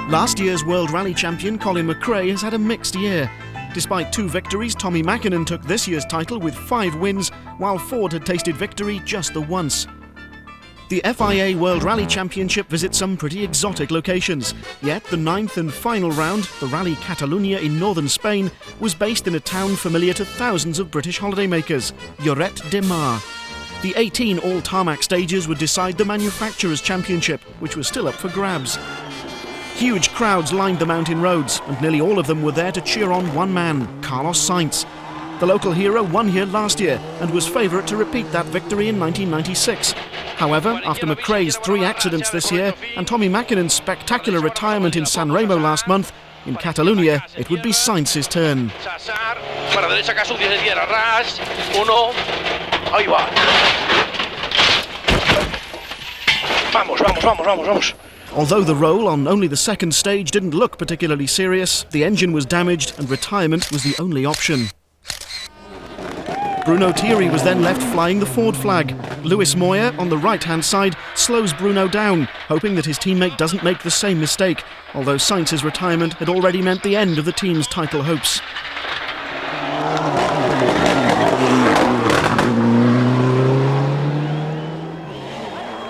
Last year's World Rally champion Colin McRae has had a mixed year. Despite 2 victories, Tommy Mäkinen took this year's title with 5 wins, while Ford had tasted victory just the once. The FIA World Rally Championship visits some pretty exotic locations, yet the 9th and final round, the Rally Catalunya in northern Spain, was based in a town familiar to thousands of British holidaymakers, Lloret de Mar. The 18 all-tarmac stages would decide the Manufacturers' Championship, which was still up for grabs. Huge crowds lined the mountain roads, and nearly all of them were there to cheer on one man, Carlos Sainz. The local hero won here last year and was favourite to repeat that victory in 1996. However, after McRae's 3 accidents this year and Tommy Mäkinen's spectacular retirement in San Remo last month, in Catalunya it would be Sainz's turn. Although the roll on only the 2nd stage didn't look particularly serious, the engine was damaged and retirement was the only option. Bruno Thierry was then left flying the Ford flag. Lewis Moyer, on the right-hand side, slows Bruno down, hoping that his teammate doesn't make the same mistake, although Sainz's retirement had already meant the end of the team's title hopes.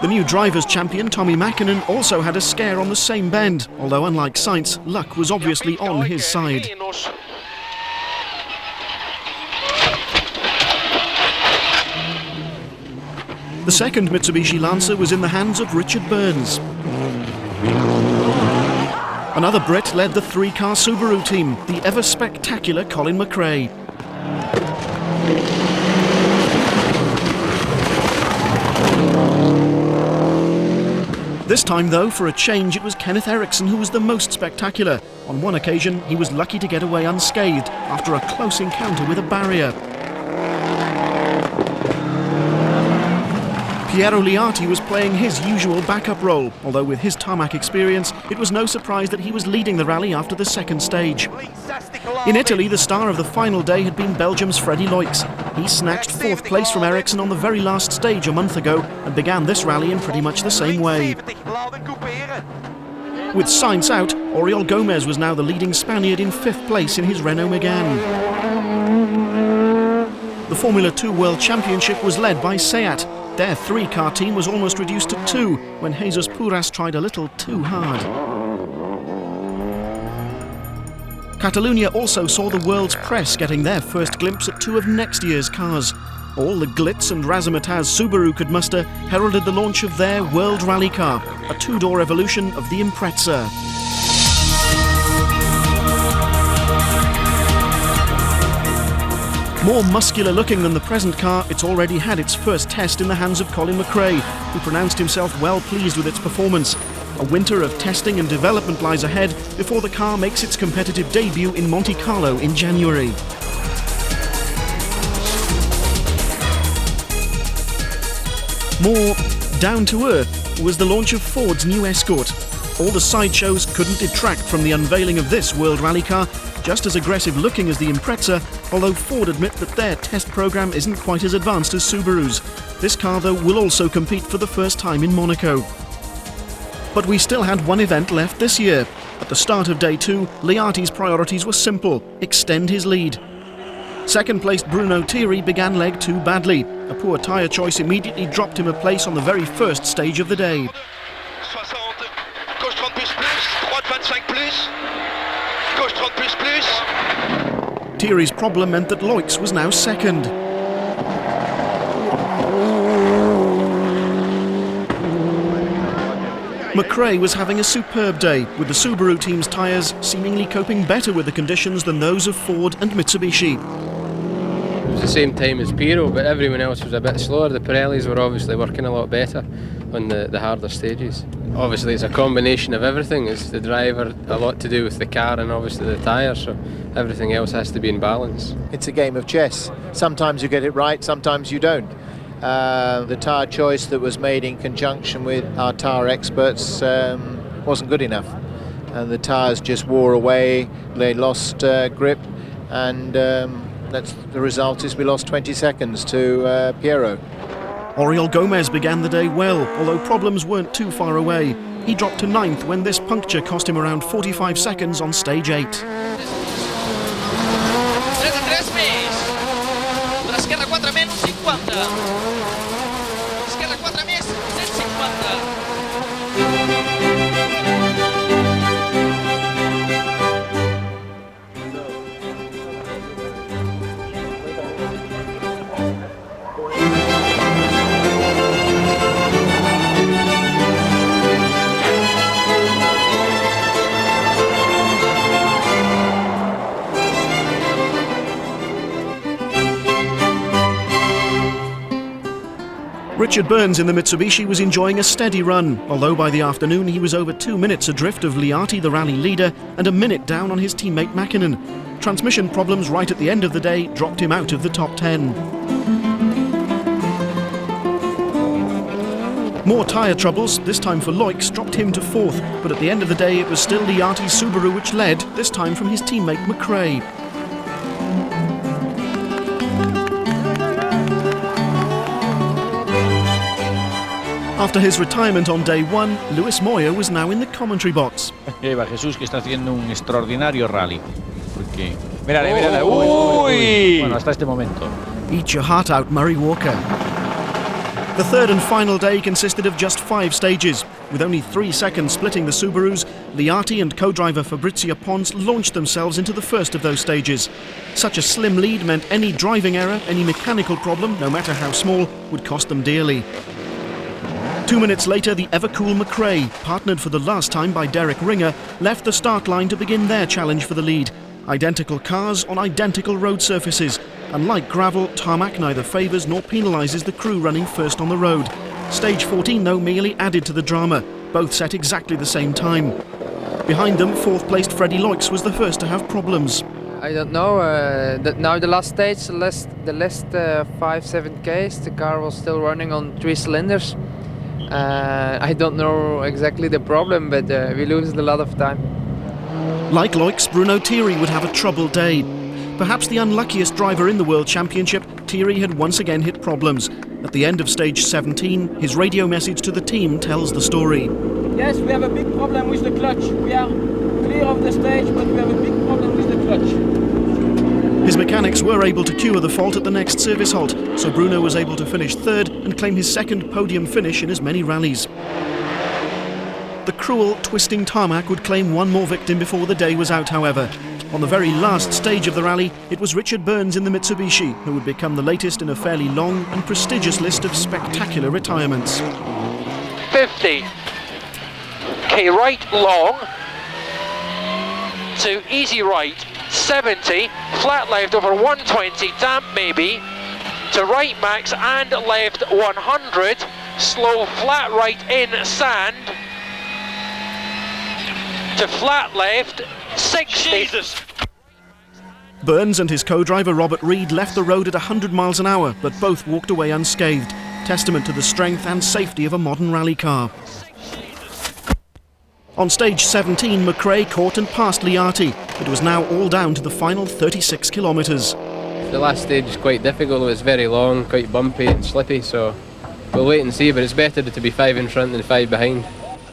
The new drivers' champion Tommy Mäkinen also had a scare on the same bend, although unlike Sainz, luck was obviously on his side. The second Mitsubishi Lancer was in the hands of Richard Burns. Another Brit led the 3-car Subaru team, the ever-spectacular Colin McRae. This time, though, for a change, it was Kenneth Eriksson who was the most spectacular. On one occasion, he was lucky to get away unscathed after a close encounter with a barrier. Piero Liati was playing his usual backup role, although with his tarmac experience, it was no surprise that he was leading the rally after the 2nd stage. In Italy, the star of the final day had been Belgium's Freddy Loix. He snatched 4th place from Eriksson on the very last stage a month ago and began this rally in pretty much the same way. With Sainz out, Oriol Gomez was now the leading Spaniard in 5th place in his Renault Megane. The Formula 2 World Championship was led by Seat. Their 3-car team was almost reduced to 2 when Jesus Puras tried a little too hard. Catalunya also saw the world's press getting their first glimpse at 2 of next year's cars. All the glitz and razzmatazz Subaru could muster heralded the launch of their World Rally car, a 2-door evolution of the Impreza. More muscular looking than the present car, it's already had its first test in the hands of Colin McRae, who pronounced himself well pleased with its performance. A winter of testing and development lies ahead before the car makes its competitive debut in Monte Carlo in January. More down-to-earth was the launch of Ford's new Escort. All the sideshows couldn't detract from the unveiling of this World Rally car, just as aggressive looking as the Impreza, although Ford admit that their test program isn't quite as advanced as Subaru's. This car, though, will also compete for the first time in Monaco. But we still had one event left this year. At the start of day 2, Liati's priorities were simple: extend his lead. 2nd-placed Bruno Thierry began leg 2 badly. A poor tyre choice immediately dropped him a place on the very first stage of the day. Thierry's problem meant that Loix was now 2nd. McRae was having a superb day, with the Subaru team's tyres seemingly coping better with the conditions than those of Ford and Mitsubishi. It was the same time as Piero, but everyone else was a bit slower. The Pirellis were obviously working a lot better on the harder stages. Obviously it's a combination of everything. It's the driver, a lot to do with the car, and obviously the tyres, so everything else has to be in balance. It's a game of chess. Sometimes you get it right, sometimes you don't. The tyre choice that was made in conjunction with our tyre experts wasn't good enough, and the tyres just wore away. They lost grip, and the result is we lost 20 seconds to Piero. Oriol Gomez began the day well, although problems weren't too far away. he dropped to 9th when this puncture cost him around 45 seconds on stage 8. 33 més. L'esquerra 4 menys 50. Esquerra 4 més 150. Richard Burns in the Mitsubishi was enjoying a steady run, although by the afternoon he was over 2 minutes adrift of Liati, the rally leader, and a minute down on his teammate Mäkinen. Transmission problems right at the end of the day dropped him out of the top 10. More tyre troubles, this time for Loix, dropped him to 4th, but at the end of the day it was still Liati's Subaru which led, this time from his teammate McRae. After his retirement on day 1, Luis Moya was now in the commentary box. Lleva Jesús, que está haciendo un extraordinario rally. Porque... Mírale, mírale. ¡Uy! Bueno, hasta este momento. Eat your heart out, Murray Walker. The third and final day consisted of just 5 stages. With only 3 seconds splitting the Subarus, Liati and co-driver Fabrizio Pons launched themselves into the first of those stages. Such a slim lead meant any driving error, any mechanical problem, no matter how small, would cost them dearly. 2 minutes later, the ever-cool McRae, partnered for the last time by Derek Ringer, left the start line to begin their challenge for the lead. Identical cars on identical road surfaces. Unlike gravel, tarmac neither favours nor penalises the crew running first on the road. Stage 14, though, merely added to the drama. Both set exactly the same time. Behind them, 4th-placed Freddie Loix was the first to have problems. I don't know. Now the last stage, the last 5-7 Ks, the car was still running on 3 cylinders. I don't know exactly the problem, but we lose a lot of time. Like Loix, Bruno Thierry would have a troubled day. Perhaps the unluckiest driver in the World Championship, Thierry had once again hit problems. At the end of stage 17, his radio message to the team tells the story. Yes, we have a big problem with the clutch. We are clear of the stage, but we have a big problem with the clutch. His mechanics were able to cure the fault at the next service halt, so Bruno was able to finish 3rd and claim his 2nd podium finish in as many rallies. The cruel, twisting tarmac would claim one more victim before the day was out, however. On the very last stage of the rally, it was Richard Burns in the Mitsubishi who would become the latest in a fairly long and prestigious list of spectacular retirements. 50. Okay, right long. To easy right. 70. Flat left over 120. Damp maybe. To right max and left 100. Slow flat right in sand. To flat left 60. Jesus. Burns and his co-driver Robert Reed left the road at 100 miles an hour, but both walked away unscathed, testament to the strength and safety of a modern rally car. On stage 17, McRae caught and passed Liati. It was now all down to the final 36 kilometres. The last stage is quite difficult. It was very long, quite bumpy and slippy, so we'll wait and see, but it's better to be 5 in front than 5 behind.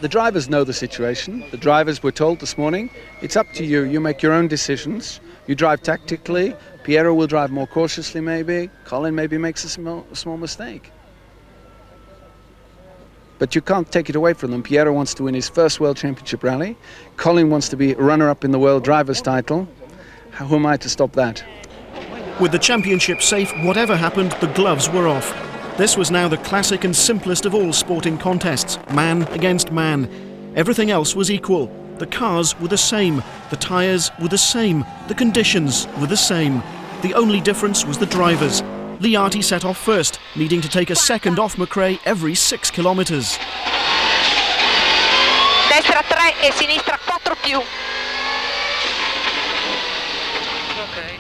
The drivers know the situation. The drivers were told this morning, it's up to you. You make your own decisions. You drive tactically. Piero will drive more cautiously maybe. Colin maybe makes a small mistake. But you can't take it away from them. Piero wants to win his first World Championship rally. Colin wants to be runner-up in the World Drivers' title. Who am I to stop that? With the championship safe, whatever happened, the gloves were off. This was now the classic and simplest of all sporting contests, man against man. Everything else was equal. The cars were the same, the tyres were the same, the conditions were the same. The only difference was the drivers. Liati set off first, needing to take a second off McRae every 6 kilometres. Destra 3 e sinistra 4 più. Okay.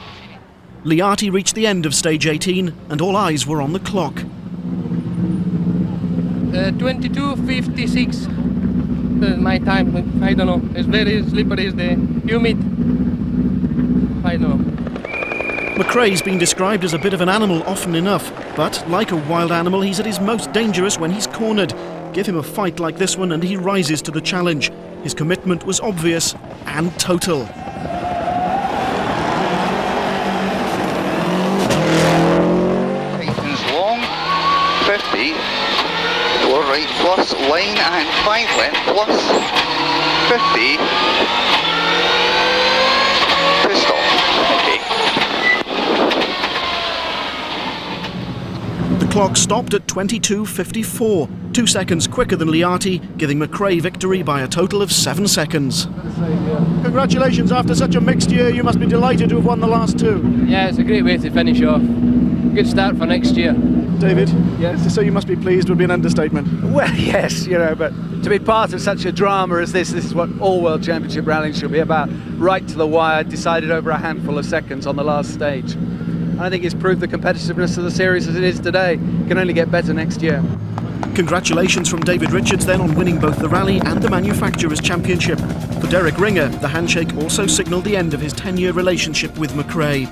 Liati reached the end of stage 18 and all eyes were on the clock. 22:56. My time. I don't know. It's very slippery. It's the humid. I don't know. McRae's been described as a bit of an animal often enough, but like a wild animal, he's at his most dangerous when he's cornered. Give him a fight like this one and he rises to the challenge. His commitment was obvious and total. Tightens long, 50, 4 right plus, line and 5 left plus, 50, to stop. Okay. The clock stopped at 22:54, 2 seconds quicker than Liati, giving McRae victory by a total of 7 seconds. Congratulations, after such a mixed year, you must be delighted to have won the last two. Yeah, it's a great way to finish off. Good start for next year. David? Yes? So you must be pleased would be an understatement. Well, yes, you know, but to be part of such a drama as this is what all World Championship rallying should be about. Right to the wire, decided over a handful of seconds on the last stage. I think it's proved the competitiveness of the series as it is today. It can only get better next year. Congratulations from David Richards then on winning both the Rally and the Manufacturers' Championship. For Derek Ringer, the handshake also signalled the end of his 10-year relationship with McRae.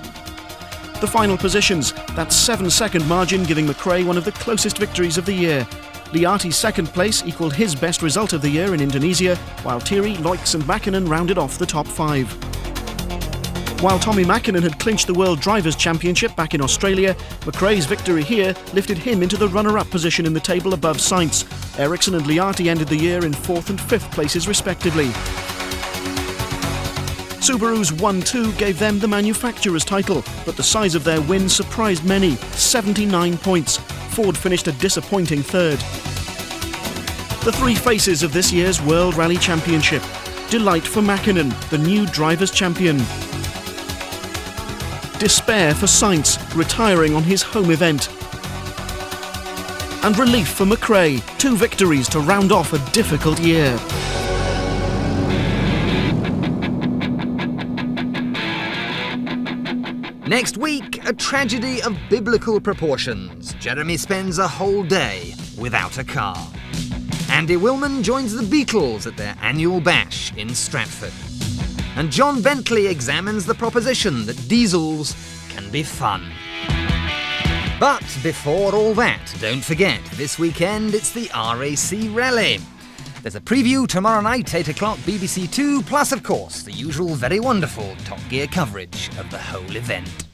The final positions, that 7-second margin giving McRae one of the closest victories of the year. Liati's second place equalled his best result of the year in Indonesia, while Thierry, Loix and Mäkinen rounded off the top 5. While Tommy Mäkinen had clinched the World Drivers' Championship back in Australia, McRae's victory here lifted him into the runner-up position in the table above Sainz. Ericsson and Liati ended the year in 4th and 5th places respectively. Subaru's 1-2 gave them the manufacturer's title, but the size of their win surprised many, 79 points. Ford finished a disappointing 3rd. The three faces of this year's World Rally Championship. Delight for Mäkinen, the new drivers' champion. Despair for Sainz, retiring on his home event. And relief for McRae, 2 victories to round off a difficult year. Next week, a tragedy of biblical proportions. Jeremy spends a whole day without a car. Andy Willman joins the Beatles at their annual bash in Stratford. And John Bentley examines the proposition that diesels can be fun. But before all that, don't forget, this weekend it's the RAC Rally. There's a preview tomorrow night, 8 o'clock, BBC 2, plus of course the usual very wonderful Top Gear coverage of the whole event.